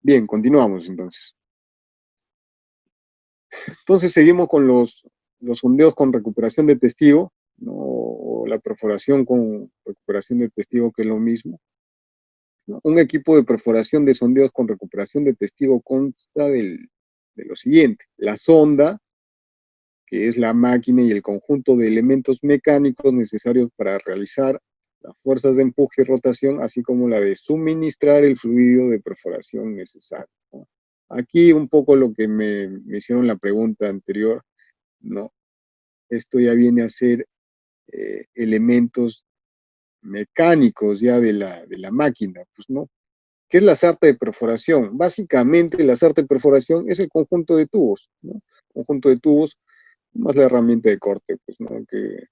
Bien, continuamos entonces. Entonces seguimos con los sondeos con recuperación de testigo, ¿no? O la perforación con recuperación de testigo, que es lo mismo, ¿no? Un equipo de perforación de sondeos con recuperación de testigo consta de lo siguiente: la sonda, que es la máquina y el conjunto de elementos mecánicos necesarios para realizar las fuerzas de empuje y rotación, así como la de suministrar el fluido de perforación necesario, ¿no? Aquí un poco lo que me hicieron la pregunta anterior, ¿no? Esto ya viene a ser elementos mecánicos ya de la máquina, pues, ¿no? ¿Qué es la sarta de perforación? Básicamente la sarta de perforación es el conjunto de tubos, ¿no? Conjunto de tubos más la herramienta de corte, pues, ¿no? Que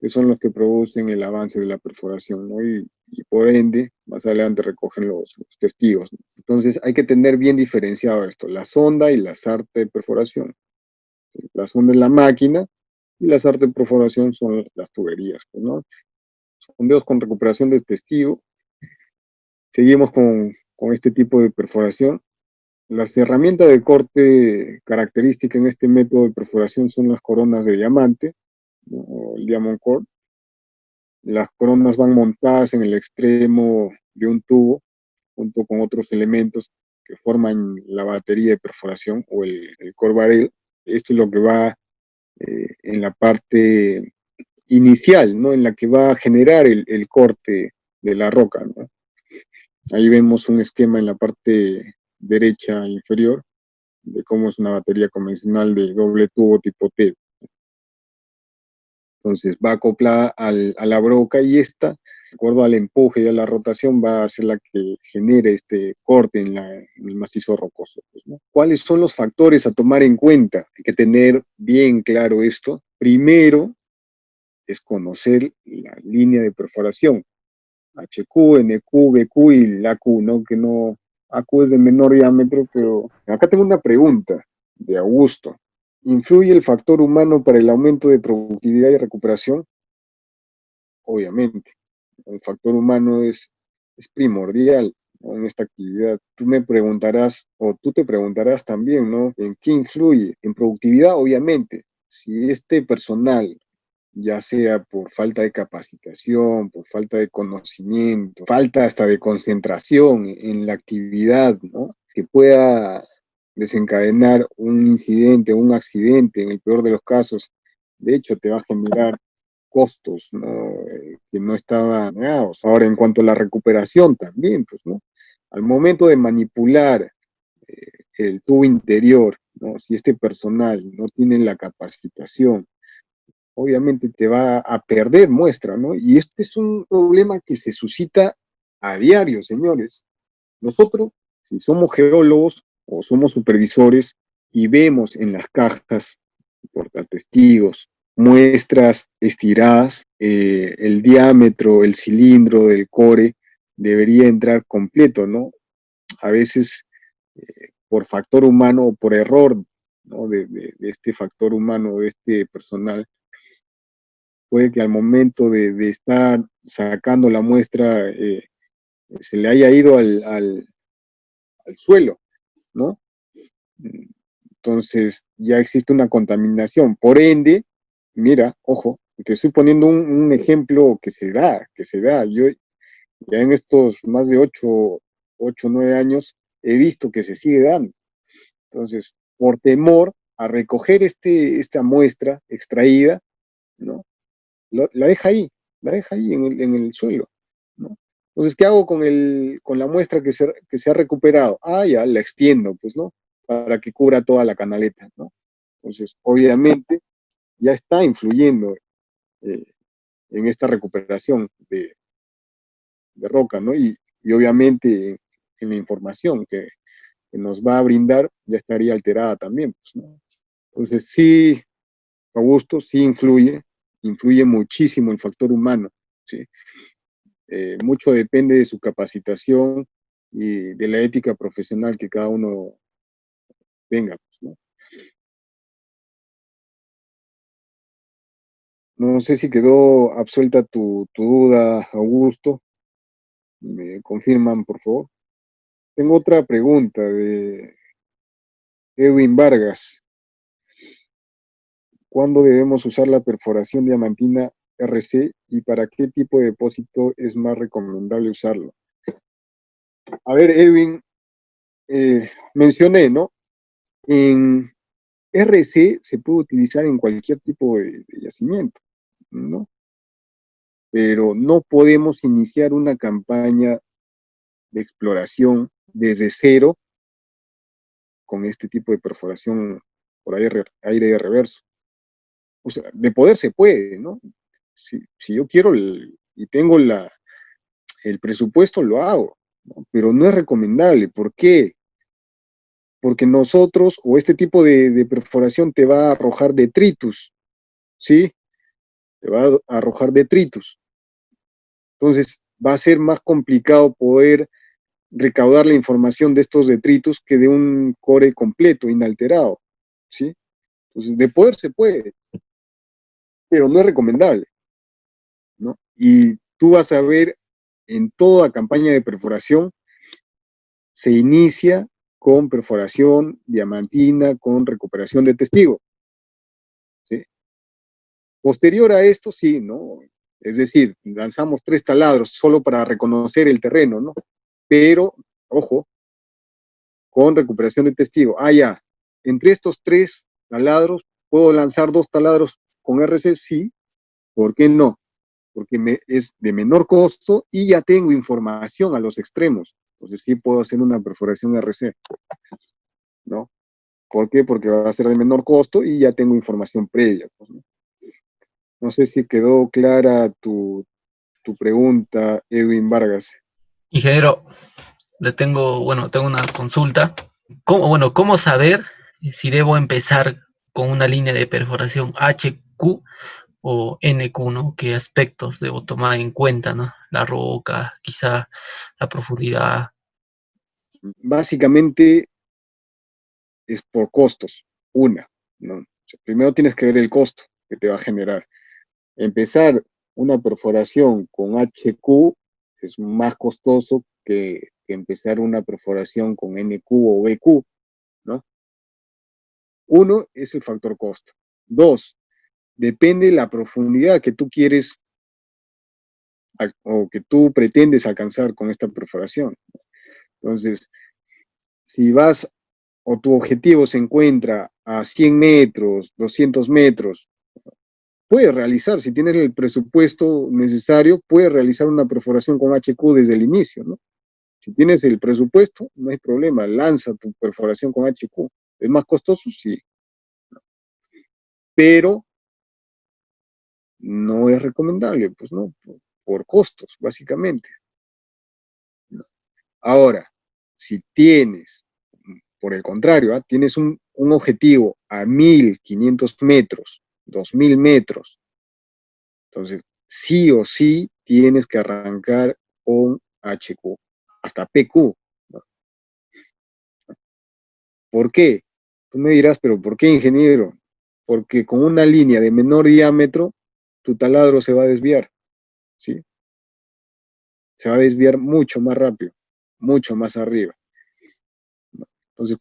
son los que producen el avance de la perforación, ¿no? Y por ende, más adelante recogen los testigos, ¿no? Entonces hay que tener bien diferenciado esto: la sonda y la sarta de perforación. La sonda es la máquina y la sarta de perforación son las tuberías, pues, ¿no? Sondeos con recuperación de testigo. Seguimos con este tipo de perforación. Las herramientas de corte características en este método de perforación son las coronas de diamante, ¿no? O el diamond core. Las coronas van montadas en el extremo de un tubo junto con otros elementos que forman la batería de perforación o el core barrel. Esto es lo que va en la parte inicial, ¿no? En la que va a generar el corte de la roca, ¿no? Ahí vemos un esquema en la parte derecha inferior de cómo es una batería convencional de doble tubo tipo T. Entonces va acoplada a la broca y esta, de acuerdo al empuje y a la rotación, va a ser la que genere este corte en el macizo rocoso, pues, ¿no? ¿Cuáles son los factores a tomar en cuenta? Hay que tener bien claro esto. Primero es conocer la línea de perforación: HQ, NQ, BQ y la Q, ¿no? Que no, AQ es de menor diámetro, pero acá tengo una pregunta de Augusto. ¿Influye el factor humano para el aumento de productividad y recuperación? Obviamente, el factor humano es primordial, ¿no? En esta actividad. Tú me preguntarás, o tú te preguntarás también, ¿no? ¿En qué influye? En productividad, obviamente. Si este personal, ya sea por falta de capacitación, por falta de conocimiento, falta hasta de concentración en la actividad, ¿no? Que pueda desencadenar un incidente, un accidente, en el peor de los casos, de hecho te va a generar costos, ¿no? Que no estaban planeados. Ahora, en cuanto a la recuperación también, pues, ¿no? Al momento de manipular el tubo interior, ¿no? Si este personal no tiene la capacitación, obviamente te va a perder muestra, ¿no? Y este es un problema que se suscita a diario, señores. Nosotros, si somos geólogos o somos supervisores y vemos en las cajas portatestigos muestras estiradas, el diámetro, el cilindro del core debería entrar completo, ¿no? A veces por factor humano o por error, ¿no? De este factor humano, de este personal, puede que al momento de estar sacando la muestra se le haya ido al suelo, ¿no? Entonces ya existe una contaminación. Por ende, mira, ojo, te estoy poniendo un ejemplo que se da. Yo ya en estos más de 9 años he visto que se sigue dando. Entonces, por temor a recoger esta muestra extraída, ¿no? La deja ahí en el suelo, ¿no? Entonces, ¿qué hago con la muestra que se ha recuperado? Ah, ya, la extiendo, pues, ¿no? Para que cubra toda la canaleta, ¿no? Entonces, obviamente, ya está influyendo eh, en esta recuperación de roca, ¿no? Y obviamente en la información que nos va a brindar ya estaría alterada también, pues, ¿no? Entonces, sí, Augusto, sí influye muchísimo el factor humano, ¿sí? Mucho depende de su capacitación y de la ética profesional que cada uno tenga, pues, ¿no? No sé si quedó absuelta tu duda, Augusto. ¿Me confirman, por favor? Tengo otra pregunta de Edwin Vargas. ¿Cuándo debemos usar la perforación diamantina RC y para qué tipo de depósito es más recomendable usarlo? A ver, Edwin, mencioné, ¿no? En RC se puede utilizar en cualquier tipo de yacimiento, ¿no? Pero no podemos iniciar una campaña de exploración desde cero con este tipo de perforación por aire de reverso. O sea, de poder se puede, ¿no? Si yo quiero y tengo el presupuesto, lo hago, ¿no? Pero no es recomendable. ¿Por qué? Porque nosotros, o este tipo de perforación te va a arrojar detritus, ¿sí? Te va a arrojar detritus. Entonces, va a ser más complicado poder recaudar la información de estos detritus que de un core completo, inalterado, ¿sí? Entonces, de poder se puede, pero no es recomendable, ¿no? Y tú vas a ver en toda campaña de perforación, se inicia con perforación diamantina, con recuperación de testigo, ¿sí? Posterior a esto, sí, ¿no? Es decir, lanzamos 3 taladros solo para reconocer el terreno, ¿no? Pero, ojo, con recuperación de testigo. Ah, ya, entre estos 3 taladros, ¿puedo lanzar 2 taladros con RC? Sí, ¿por qué no? Porque es de menor costo y ya tengo información a los extremos. Entonces sí puedo hacer una perforación RC, ¿no? ¿Por qué? Porque va a ser de menor costo y ya tengo información previa, pues, ¿no? No sé si quedó clara tu pregunta, Edwin Vargas. Ingeniero, tengo una consulta. ¿Cómo saber si debo empezar con una línea de perforación HQ o NQ, ¿no? ¿Qué aspectos debo tomar en cuenta, ¿no? La roca, quizá la profundidad. Básicamente es por costos, una, ¿no? O sea, primero tienes que ver el costo que te va a generar. Empezar una perforación con HQ es más costoso que empezar una perforación con NQ o BQ, ¿no? Uno es el factor costo. Dos, depende de la profundidad que tú quieres o que tú pretendes alcanzar con esta perforación. Entonces, si vas o tu objetivo se encuentra a 100 metros, 200 metros, puedes realizar, si tienes el presupuesto necesario, puedes realizar una perforación con HQ desde el inicio, ¿no? Si tienes el presupuesto, no hay problema, lanza tu perforación con HQ. ¿Es más costoso? Sí, pero no es recomendable, pues no, por costos, básicamente. Ahora, si tienes, por el contrario, ¿eh? Tienes un objetivo a 1500 metros, 2000 metros, entonces sí o sí tienes que arrancar con HQ, hasta PQ, ¿no? ¿Por qué? Tú me dirás, pero ¿por qué, ingeniero? Porque con una línea de menor diámetro, tu taladro se va a desviar, ¿sí? Se va a desviar mucho más rápido, mucho más arriba. Entonces,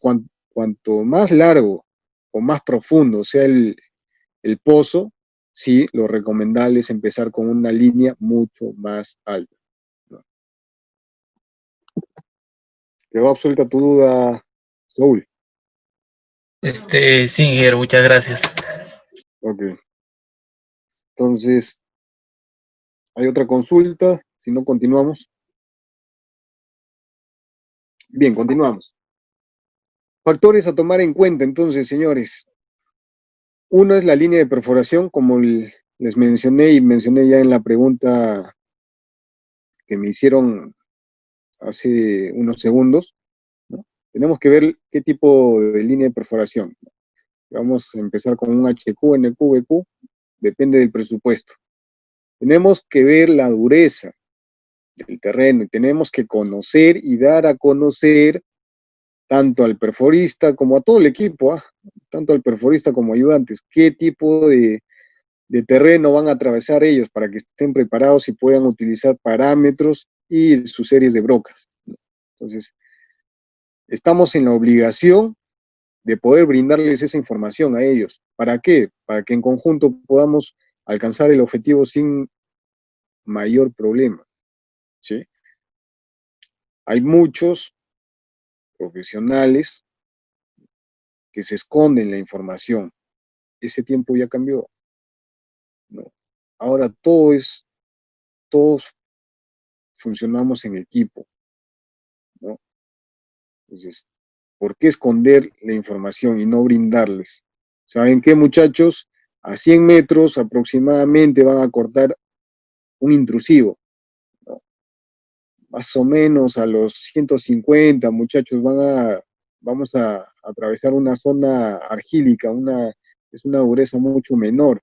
cuanto más largo o más profundo sea el pozo, sí, lo recomendable es empezar con una línea mucho más alta, ¿no? ¿Quedó absuelta tu duda, Saúl? Sí, ingeniero, muchas gracias. Ok. Entonces, ¿hay otra consulta? Si no, continuamos. Bien, continuamos. Factores a tomar en cuenta, entonces, señores. Uno es la línea de perforación, como les mencioné y mencioné ya en la pregunta que me hicieron hace unos segundos, ¿no? Tenemos que ver qué tipo de línea de perforación. Vamos a empezar con un HQ, NQ, BQ, depende del presupuesto. Tenemos que ver la dureza del terreno y tenemos que conocer y dar a conocer tanto al perforista como a todo el equipo, ¿eh? Tanto al perforista como ayudantes, qué tipo de terreno van a atravesar ellos para que estén preparados y puedan utilizar parámetros y sus series de brocas. Entonces, estamos en la obligación de poder brindarles esa información a ellos. ¿Para qué? Para que en conjunto podamos alcanzar el objetivo sin mayor problema, ¿sí? Hay muchos profesionales que se esconden la información. Ese tiempo ya cambió, ¿no? Ahora todos funcionamos en equipo, ¿no? Entonces, ¿por qué esconder la información y no brindarles? ¿Saben qué, muchachos? A 100 metros aproximadamente van a cortar un intrusivo, ¿no? Más o menos a los 150, muchachos, vamos a atravesar una zona argílica, es una dureza mucho menor.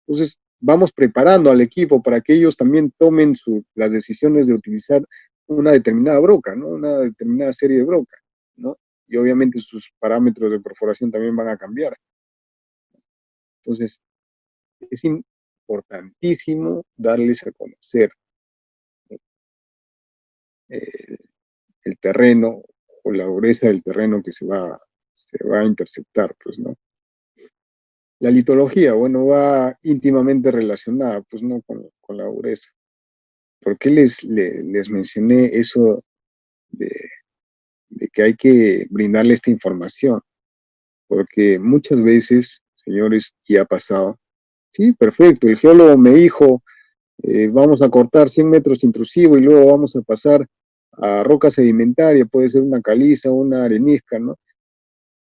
Entonces, vamos preparando al equipo para que ellos también tomen las decisiones de utilizar una determinada broca, ¿no? Una determinada serie de broca, ¿no? Y obviamente sus parámetros de perforación también van a cambiar. Entonces, es importantísimo darles a conocer eh, el terreno o la dureza del terreno que se va a interceptar, pues, ¿no? La litología, bueno, va íntimamente relacionada, pues, ¿no? Con la dureza. ¿Por qué les mencioné eso de, de que hay que brindarle esta información? Porque muchas veces, señores, y ha pasado, sí, perfecto, el geólogo me dijo, vamos a cortar 100 metros intrusivo y luego vamos a pasar a roca sedimentaria, puede ser una caliza, una arenisca, ¿no?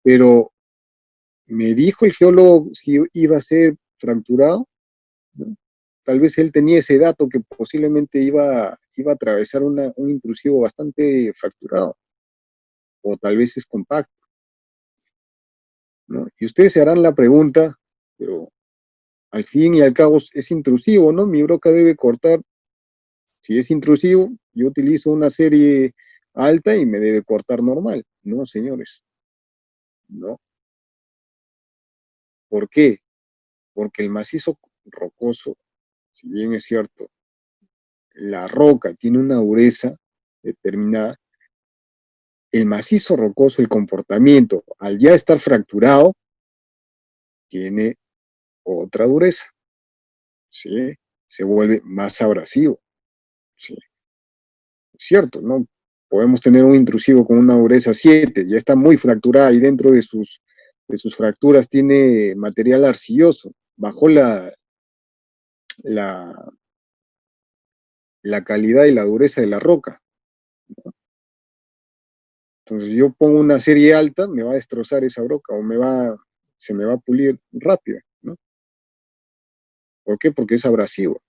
Pero me dijo el geólogo si iba a ser fracturado, ¿no? Tal vez él tenía ese dato que posiblemente iba a atravesar un intrusivo bastante fracturado, o tal vez es compacto, ¿no? Y ustedes se harán la pregunta, pero al fin y al cabo es intrusivo, ¿no? Mi broca debe cortar, si es intrusivo, yo utilizo una serie alta y me debe cortar normal. No, señores, no. ¿Por qué? Porque el macizo rocoso, si bien es cierto, la roca tiene una dureza determinada, el macizo rocoso, el comportamiento, al ya estar fracturado, tiene otra dureza, ¿sí? Se vuelve más abrasivo, ¿sí? Cierto, ¿no? Podemos tener un intrusivo con una dureza 7, ya está muy fracturada y dentro de sus fracturas tiene material arcilloso, bajó la, la calidad y la dureza de la roca. Entonces yo pongo una serie alta, me va a destrozar esa broca o se me va a pulir rápido, ¿no? ¿Por qué? Porque es abrasivo.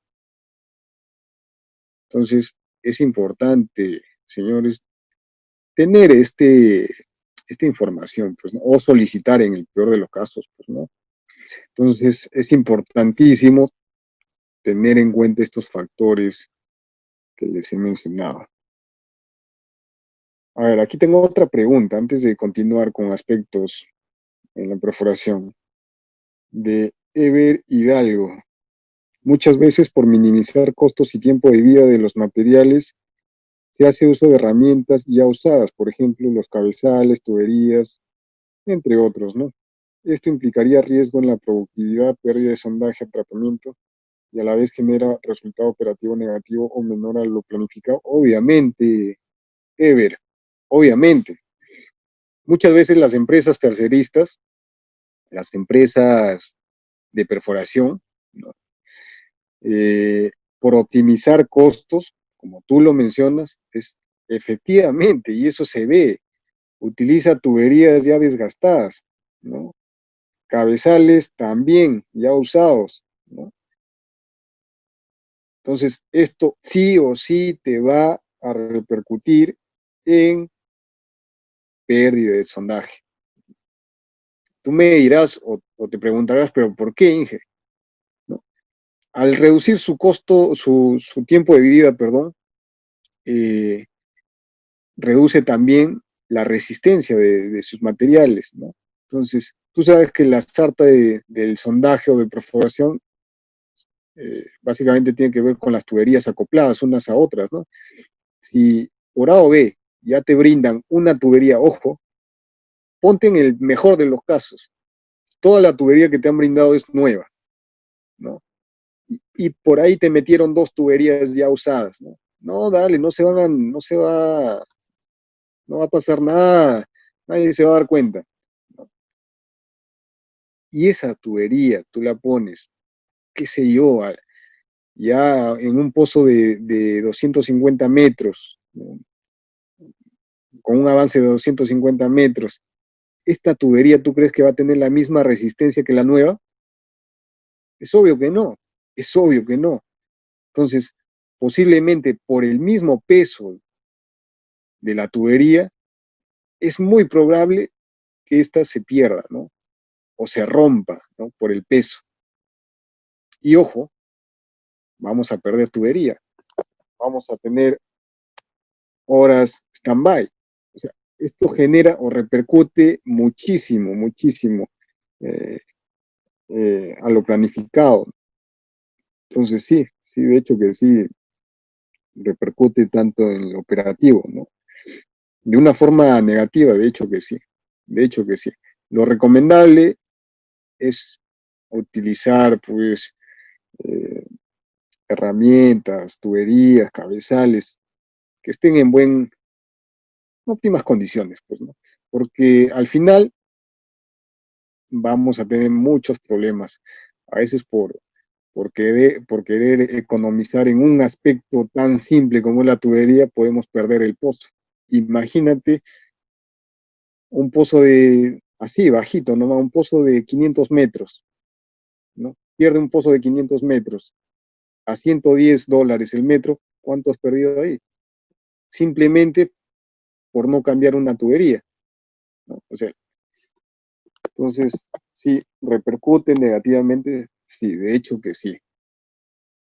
Entonces es importante, señores, tener esta información, pues, ¿no? O solicitar en el peor de los casos, pues, ¿no? Entonces es importantísimo tener en cuenta estos factores que les he mencionado. A ver, aquí tengo otra pregunta antes de continuar con aspectos en la perforación de Ever Hidalgo. Muchas veces por minimizar costos y tiempo de vida de los materiales, se hace uso de herramientas ya usadas, por ejemplo, los cabezales, tuberías, entre otros, ¿no? Esto implicaría riesgo en la productividad, pérdida de sondaje, tratamiento, y a la vez genera resultado operativo negativo o menor a lo planificado. Obviamente, Ever, obviamente. Muchas veces las empresas terceristas, las empresas de perforación, ¿no? eh, por optimizar costos, como tú lo mencionas, es efectivamente, y eso se ve, utiliza tuberías ya desgastadas, ¿no? Cabezales también ya usados, ¿no? Entonces, esto sí o sí te va a repercutir en pérdida de sondaje. Tú me dirás o te preguntarás, pero ¿por qué, Inge? ¿No? Al reducir su costo, su tiempo de vida, perdón, eh, reduce también la resistencia de sus materiales, ¿no? Entonces, tú sabes que la sarta del sondaje o de perforación básicamente tiene que ver con las tuberías acopladas unas a otras, ¿no? Si por A o B ya te brindan una tubería, ojo, ponte en el mejor de los casos, toda la tubería que te han brindado es nueva, ¿no? Y por ahí te metieron dos tuberías ya usadas, ¿no? No, dale, no va a pasar nada, nadie se va a dar cuenta, ¿no? Y esa tubería tú la pones, qué sé yo, ya en un pozo de 250 metros, ¿no? Con un avance de 250 metros, ¿esta tubería tú crees que va a tener la misma resistencia que la nueva? Es obvio que no, es obvio que no. Entonces, posiblemente por el mismo peso de la tubería, es muy probable que ésta se pierda, ¿no? O se rompa, ¿no? Por el peso. Y ojo, vamos a perder tubería, vamos a tener horas stand-by. O sea, esto genera o repercute muchísimo, muchísimo eh, a lo planificado. Entonces sí, de hecho que sí repercute tanto en lo operativo, ¿no? De una forma negativa, de hecho que sí, de hecho que sí. Lo recomendable es utilizar, pues, eh, herramientas, tuberías, cabezales, que estén en óptimas condiciones, pues, ¿no? Porque al final vamos a tener muchos problemas, a veces por querer economizar en un aspecto tan simple como la tubería, podemos perder el pozo. Imagínate un pozo así, bajito, ¿no? Un pozo de 500 metros, ¿no? Pierde un pozo de 500 metros a $110 el metro, ¿cuánto has perdido ahí? Simplemente por no cambiar una tubería, ¿no? O sea, entonces, sí, repercute negativamente, sí, de hecho que sí.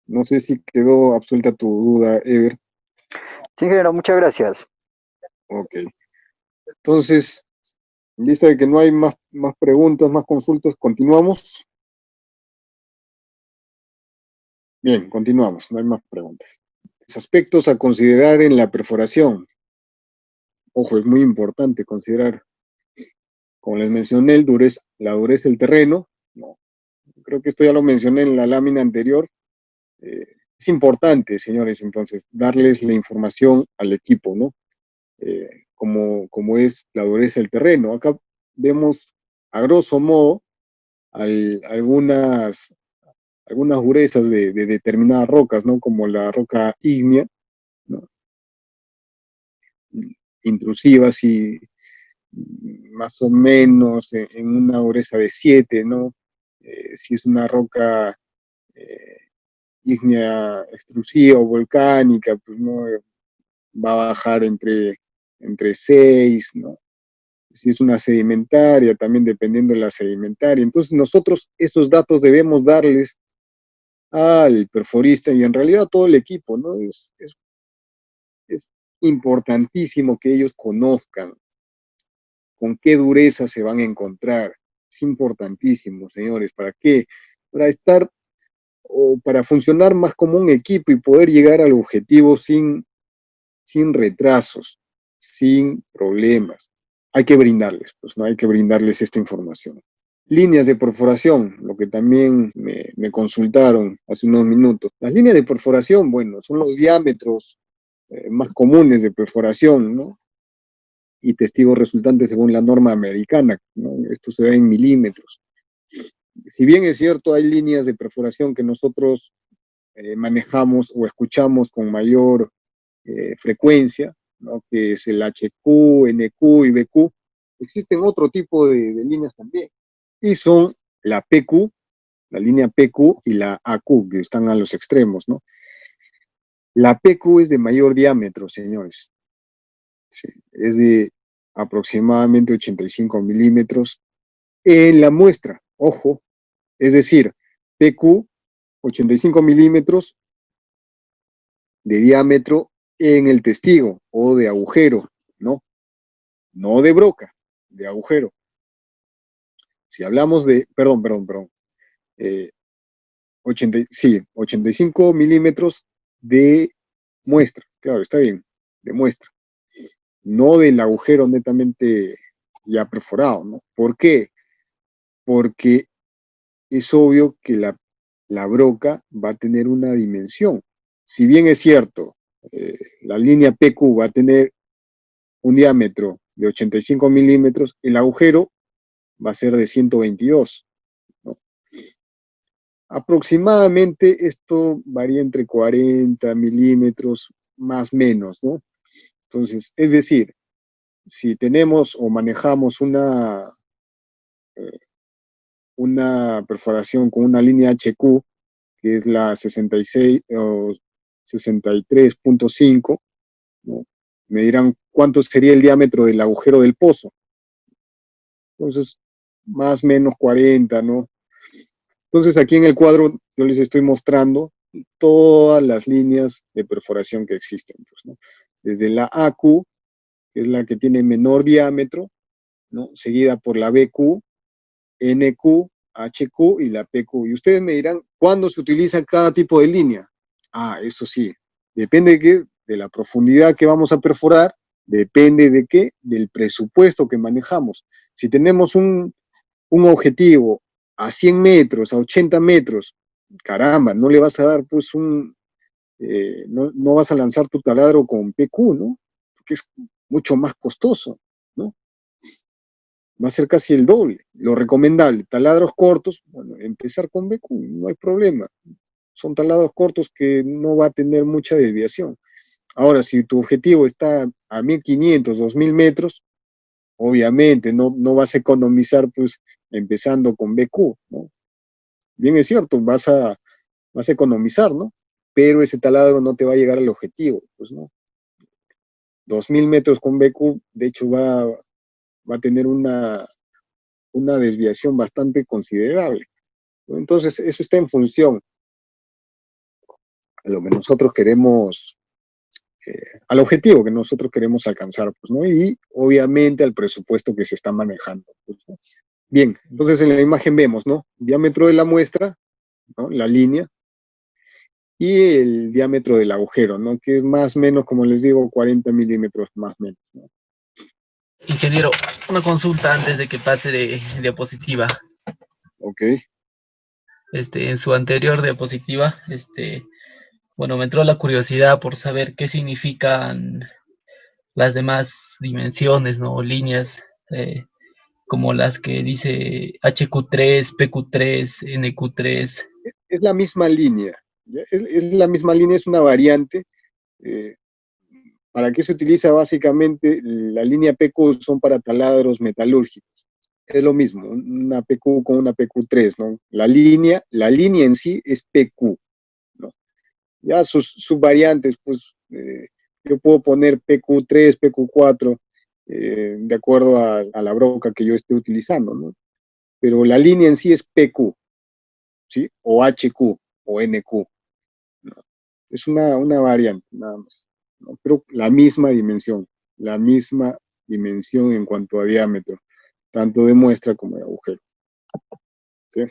No sé si quedó absuelta tu duda, Ever. Sí, ingeniero, muchas gracias. Ok. Entonces, en vista de que no hay más preguntas, más consultas, continuamos. Bien, continuamos, no hay más preguntas. Los aspectos a considerar en la perforación. Ojo, es muy importante considerar, como les mencioné, la dureza del terreno. No, creo que esto ya lo mencioné en la lámina anterior. Es importante, señores, entonces, darles la información al equipo, ¿no? Como es la dureza del terreno. Acá vemos, a grosso modo, algunas durezas de determinadas rocas, ¿no? Como la roca ígnea, ¿no? Intrusivas y más o menos en una dureza de 7, ¿no? Si es una roca eh, ígnea extrusiva o volcánica, pues no va a bajar entre 6, ¿no? Si es una sedimentaria, también dependiendo de la sedimentaria. Entonces nosotros esos datos debemos darles al perforista y en realidad a todo el equipo, ¿no? Es importantísimo que ellos conozcan con qué dureza se van a encontrar. Es importantísimo, señores. ¿Para qué? Para estar o para funcionar más como un equipo y poder llegar al objetivo sin retrasos, sin problemas. Hay que brindarles, pues no hay que brindarles esta información. Líneas de perforación, lo que también me consultaron hace unos minutos. Las líneas de perforación, bueno, son los diámetros más comunes de perforación, ¿no? Y testigos resultantes según la norma americana, ¿no? Esto se da en milímetros. Si bien es cierto, hay líneas de perforación que nosotros manejamos o escuchamos con mayor frecuencia, ¿no? Que es el HQ, NQ y BQ, existen otro tipo de líneas también, y son la PQ, la línea PQ y la AQ, que están a los extremos, ¿no? La PQ es de mayor diámetro, señores. Sí, es de aproximadamente 85 milímetros en la muestra, ojo, es decir, PQ 85 milímetros de diámetro en el testigo o de agujero, ¿no? No de broca, de agujero. Si hablamos de, perdón, eh, 85 milímetros de muestra, claro, está bien, de muestra. no del agujero netamente ya perforado, ¿no? ¿Por qué? Porque es obvio que la broca va a tener una dimensión. Si bien es cierto, la línea PQ va a tener un diámetro de 85 milímetros, el agujero va a ser de 122, ¿no? Aproximadamente esto varía entre 40 milímetros, más o menos, ¿no? Entonces, es decir, si tenemos o manejamos una perforación con una línea HQ, que es la 66 o 63.5, ¿no? Me dirán cuánto sería el diámetro del agujero del pozo. Entonces, más o menos 40, ¿no? Entonces, aquí en el cuadro yo les estoy mostrando todas las líneas de perforación que existen, pues, ¿no? Desde la AQ, que es la que tiene menor diámetro, ¿no? Seguida por la BQ, NQ, HQ y la PQ. Y ustedes me dirán, ¿cuándo se utiliza cada tipo de línea? Ah, eso sí, depende de qué, de la profundidad que vamos a perforar, depende de qué, del presupuesto que manejamos. Si tenemos un objetivo a 100 metros, a 80 metros, caramba, no le vas a dar pues no vas a lanzar tu taladro con PQ, ¿no? Porque es mucho más costoso, ¿no? Va a ser casi el doble. Lo recomendable, taladros cortos, bueno, empezar con BQ, no hay problema. Son taladros cortos que no va a tener mucha desviación. Ahora, si tu objetivo está a 1500, 2000 metros, obviamente no vas a economizar pues empezando con BQ, ¿no? Bien es cierto, vas a economizar, ¿no? Pero ese taladro no te va a llegar al objetivo, pues no. 2000 metros con BQ, de hecho va a tener una desviación bastante considerable, ¿no? Entonces, eso está en función a lo que nosotros queremos, al objetivo que nosotros queremos alcanzar, pues, ¿no? Y obviamente al presupuesto que se está manejando, pues, ¿no? Bien, entonces en la imagen vemos, ¿no? Diámetro de la muestra, ¿no? La línea, y el diámetro del agujero, ¿no? Que es más o menos, como les digo, 40 milímetros más o menos, ¿no? Ingeniero, una consulta antes de que pase de diapositiva. Ok. En su anterior diapositiva, bueno, me entró la curiosidad por saber qué significan las demás dimensiones, ¿no? Líneas, como las que dice HQ3, PQ3, NQ3. Es la misma línea, ¿ya? Es la misma línea, es una variante. eh, ¿Para qué se utiliza básicamente? La línea PQ son para taladros metalúrgicos. Es lo mismo, una PQ con una PQ3, ¿no? La línea en sí es PQ, ¿no? Ya sus variantes, pues yo puedo poner PQ3, PQ4, de acuerdo a la broca que yo esté utilizando, ¿no? Pero la línea en sí es PQ, ¿sí? O HQ o NQ, ¿no? Es una variante, nada más, ¿no? Pero la misma dimensión en cuanto a diámetro, tanto de muestra como de agujero, ¿sí?